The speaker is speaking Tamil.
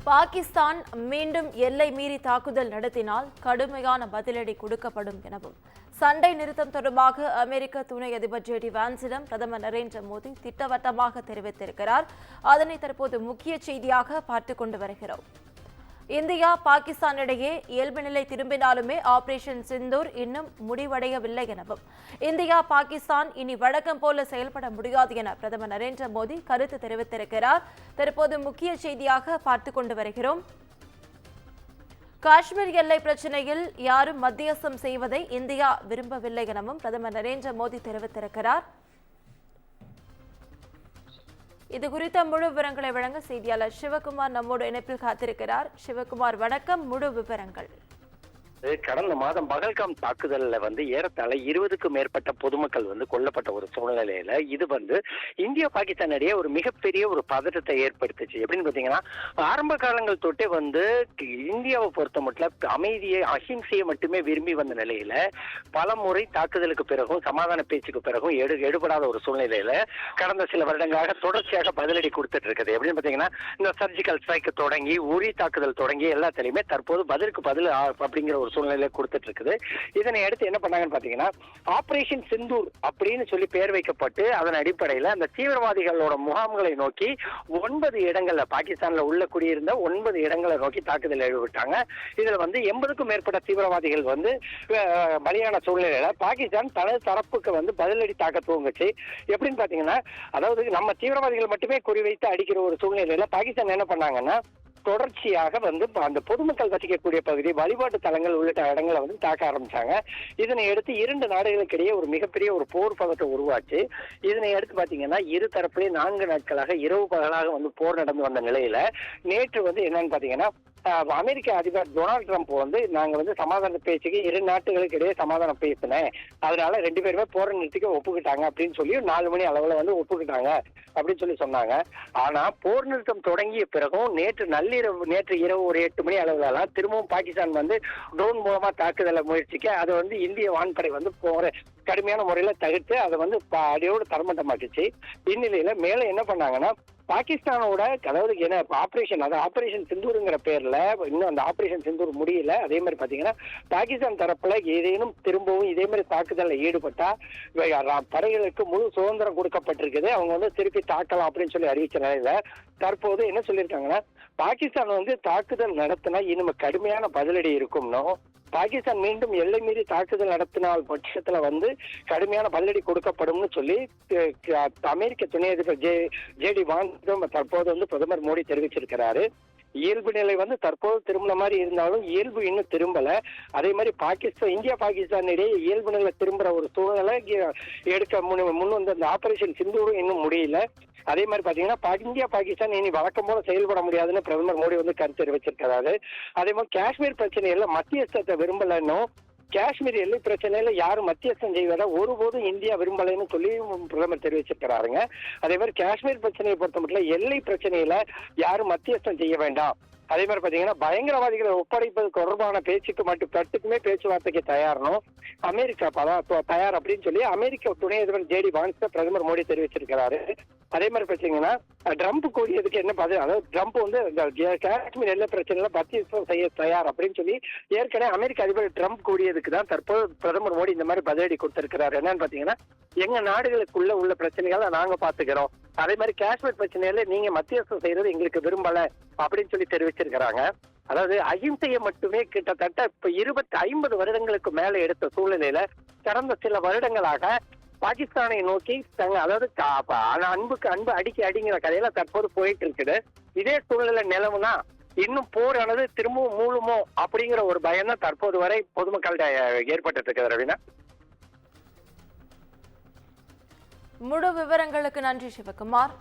பாகிஸ்தான் மீண்டும் எல்லை மீறி தாக்குதல் நடத்தினால் கடுமையான பதிலடி கொடுக்கப்படும் எனவும் சண்டை நிறுத்தம் தொடர்பாக அமெரிக்க துணை அதிபர் ஜே டி வான்ஸிடம் பிரதமர் நரேந்திர மோடி திட்டவட்டமாக தெரிவித்திருக்கிறார். அதனை தற்போது முக்கிய செய்தியாக பார்த்துக் கொண்டு வருகிறோம். இந்தியா பாகிஸ்தான் இடையே இயல்பு நிலை திரும்பினாலுமே ஆபரேஷன் சிந்தூர் இன்னும் முடிவடையவில்லை எனவும் இந்தியா பாகிஸ்தான் இனி வழக்கம் போல செயல்பட முடியாது என பிரதமர் நரேந்திர மோடி கருத்து தெரிவித்திருக்கிறார். தற்போது முக்கிய செய்தியாக பார்த்துக் கொண்டு வருகிறோம். காஷ்மீர் எல்லை பிரச்சினையில் யாரும் மத்தியஸ்தம் செய்வதை இந்தியா விரும்பவில்லை எனவும் பிரதமர் நரேந்திர மோடி தெரிவித்திருக்கிறார். இது குறித்த முழு விவரங்களை வழங்க செய்தியாளர் சிவகுமார் நம்மோடு இணைப்பில் காத்திருக்கிறார். சிவகுமார், வணக்கம். முழு விவரங்கள். கடந்த மாதம் பகல்காம் தாக்குதல்ல ஏறத்தாழ 20க்கும் மேற்பட்ட பொதுமக்கள் கொல்லப்பட்ட ஒரு சூழ்நிலையில இது இந்தியா பாகிஸ்தான் இடையே ஒரு மிகப்பெரிய ஒரு பதற்றத்தை ஏற்படுத்துச்சு. எப்படின்னு பாத்தீங்கன்னா, ஆரம்ப காலங்கள் தொட்டே இந்தியாவை பொறுத்த மட்டும் அமைதியை அஹிம்சையை மட்டுமே விரும்பி வந்த நிலையில பல முறை தாக்குதலுக்கு பிறகும் சமாதான பேச்சுக்கு பிறகும் எடுபடாத ஒரு சூழ்நிலையில கடந்த சில வருடங்களாக தொடர்ச்சியாக பதிலடி கொடுத்துட்டு இருக்குது. எப்படின்னு பாத்தீங்கன்னா, இந்த சர்ஜிக்கல் ஸ்ட்ரைக் தொடங்கி உரி தாக்குதல் தொடங்கி எல்லாத்திலையுமே தற்போது பதிலுக்கு பதில் அப்படிங்கிற ஒரு சூழ்நிலை கொடுத்துட்டு இருக்குது. இதனை அடுத்து என்ன பண்ணாங்கன்னு பாத்தீங்கன்னா, ஆபரேஷன் சிந்தூர் அப்படின்னு சொல்லி பெயர் வைக்கப்பட்டு அதன் அடிப்படையில அந்த தீவிரவாதிகளோட முகாம்களை நோக்கி 9 இடங்கள்ல பாகிஸ்தான்ல உள்ள குடியிருந்த 9 இடங்களை நோக்கி தாக்குதல் ஈடுபட்டாங்க. இதுல 80க்கும் மேற்பட்ட தீவிரவாதிகள் பலியான சூழ்நிலையில பாகிஸ்தான் தனது தரப்புக்கு பதிலடி தாக்க துவங்குச்சு. எப்படின்னு பாத்தீங்கன்னா, அதாவது நம்ம தீவிரவாதிகள் மட்டுமே குறிவைத்து அடிக்கிற ஒரு சூழ்நிலையில பாகிஸ்தான் என்ன பண்ணாங்கன்னா, தொடர்ச்சியாக அந்த பொதுமக்கள் வசிக்கக்கூடிய பகுதி, வழிபாட்டு தலங்கள் உள்ளிட்ட இடங்களை தாக்க ஆரம்பிச்சாங்க. இதனை அடுத்து 2 நாடுகளுக்கு இடையே ஒரு மிகப்பெரிய ஒரு போர் பதத்தை உருவாச்சு. இதனை அடுத்து பாத்தீங்கன்னா, இரு தரப்புலேயே 4 நாட்களாக இரவு பகலாக போர் நடந்து வந்த நிலையில நேற்று என்னன்னு பாத்தீங்கன்னா, அமெரிக்க அதிபர் டொனால்டு ட்ரம்ப் நாங்க சமாதான பேச்சுக்கு 2 நாட்டுகளுக்கு இடையே சமாதானம் பேசினேன், அதனால 2 பேருமே போரை நிறுத்திக்க ஒப்புக்கிட்டாங்க அப்படின்னு சொல்லி 4 மணி அளவுல ஒப்புக்கிட்டாங்க அப்படின்னு சொல்லி சொன்னாங்க. ஆனா போர் நிறுத்தம் தொடங்கிய பிறகும் நேற்று இரவு ஒரு 8 மணி அளவுல திரும்பவும் பாகிஸ்தான் ட்ரோன் மூலமா தாக்குதலை முயற்சிக்க அதை இந்திய வான்படை போற கடுமையான முறையில தவிர்த்து அதை அடியோடு தரமட்டமாக்கிச்சு. இந்நிலையில மேல என்ன பண்ணாங்கன்னா, பாகிஸ்தானோட அதாவது ஆபரேஷன் சிந்தூருங்கிற பேர்ல இன்னும் அந்த ஆபரேஷன் சிந்தூர் முடியல. அதே மாதிரி பாத்தீங்கன்னா, பாகிஸ்தான் தரப்புல ஏதேனும் திரும்பவும் இதே மாதிரி தாக்குதல்ல ஈடுபட்டா படைகளுக்கு முழு சுதந்திரம் கொடுக்கப்பட்டிருக்குது, அவங்க திருப்பி தாக்கலாம் அப்படின்னு சொல்லி அறிவிச்ச நிலையில தற்போது என்ன சொல்லியிருக்காங்கன்னா, பாகிஸ்தான் தாக்குதல் நடத்தினா இன்னும் கடுமையான பதிலடி இருக்கும்னோ, பாகிஸ்தான் மீண்டும் எல்லை மீறி தாக்குதல் நடத்தினால் பட்சத்துல கடுமையான பதிலடி கொடுக்கப்படும்னு சொல்லி அமெரிக்க துணை அதிபர் ஜே டி வான்ஸிடம் தற்போது பிரதமர் மோடி தெரிவிச்சிருக்கிறாரு. இயல்பு நிலை தற்போது திரும்பின மாதிரி இருந்தாலும் இயல்பு இன்னும் திரும்பல. அதே மாதிரி இந்தியா பாகிஸ்தான் இடையே இயல்பு நிலை திரும்புற ஒரு சூழ்நிலை எடுக்க முன் அந்த ஆபரேஷன் சிந்தூரும் இன்னும் முடியல. அதே மாதிரி பாத்தீங்கன்னா, இந்தியா பாகிஸ்தான் இனி வழக்கம் போல செயல்பட முடியாதுன்னு பிரதமர் மோடி கருத்து தெரிவிச்சிருக்கிறாரு. அதே மாதிரி காஷ்மீர் பிரச்சனையில மத்தியஸ்தத்தை விரும்பலன்னு, காஷ்மீர் எல்லை பிரச்சனையில யாரும் மத்தியஸ்தம் செய்வதை ஒருபோதும் இந்தியா விரும்பலைன்னு சொல்லி பிரதமர் தெரிவிச்சிருக்கிறாருங்க. அதே மாதிரி காஷ்மீர் பிரச்சனையை பொறுத்த மட்டும் எல்லை பிரச்சனையில யாரும் மத்தியஸ்தம் செய்ய வேண்டாம். அதே மாதிரி பாத்தீங்கன்னா, பயங்கரவாதிகளை ஒப்படைப்பது தொடர்பான பேச்சுக்குமே பேச்சுவார்த்தைக்கு தயாரணும் அமெரிக்கா தயார் அப்படின்னு சொல்லி அமெரிக்க துணை அதிபர் ஜே டி வான்ஸ் பிரதமர் மோடி தெரிவிச்சிருக்கிறாரு. அதே மாதிரி பாத்தீங்கன்னா, ட்ரம்ப் கூறியதுக்கு என்ன அதாவது ட்ரம்ப் காஷ்மீர் எல்லை பிரச்சனையில மத்தியஸ்தம் செய்ய தயார் அப்படின்னு சொல்லி ஏற்கனவே அமெரிக்க அதிபர் ட்ரம்ப் கூறியதுக்கு தான் தற்போது பிரதமர் மோடி இந்த மாதிரி பதிலடி கொடுத்திருக்கிறாரு. என்னன்னு பாத்தீங்கன்னா, எங்க நாடுகளுக்குள்ள உள்ள பிரச்சனைகளை நாங்க பாத்துக்கிறோம், அதே மாதிரி காஷ்மீர் பிரச்சனையில நீங்க மத்தியஸ்தம் செய்யறது எங்களுக்கு விரும்பல அப்படின்னு சொல்லி தெரிவிச்சிருக்கிறாங்க. அதாவது அகிம்சையை மட்டுமே கிட்டத்தட்ட இப்ப 50 வருடங்களுக்கு மேல எடுத்த சூழ்நிலையில கடந்த சில வருடங்களாக பாகிஸ்தானை நோக்கி அதாவது அன்புக்கு அன்பு அடிங்கிற கதையில தற்போது போயிட்டு இருக்குது. இதே சூழ்நிலை நிலவுனா இன்னும் போரானது திரும்பவும் மூழுமோ அப்படிங்கிற ஒரு பயம் தான் தற்போது வரை பொதுமக்கள்கிட்ட ஏற்பட்டு இருக்குது. ரவீனா, முழு விவரங்களுக்கு நன்றி சிவகுமார்.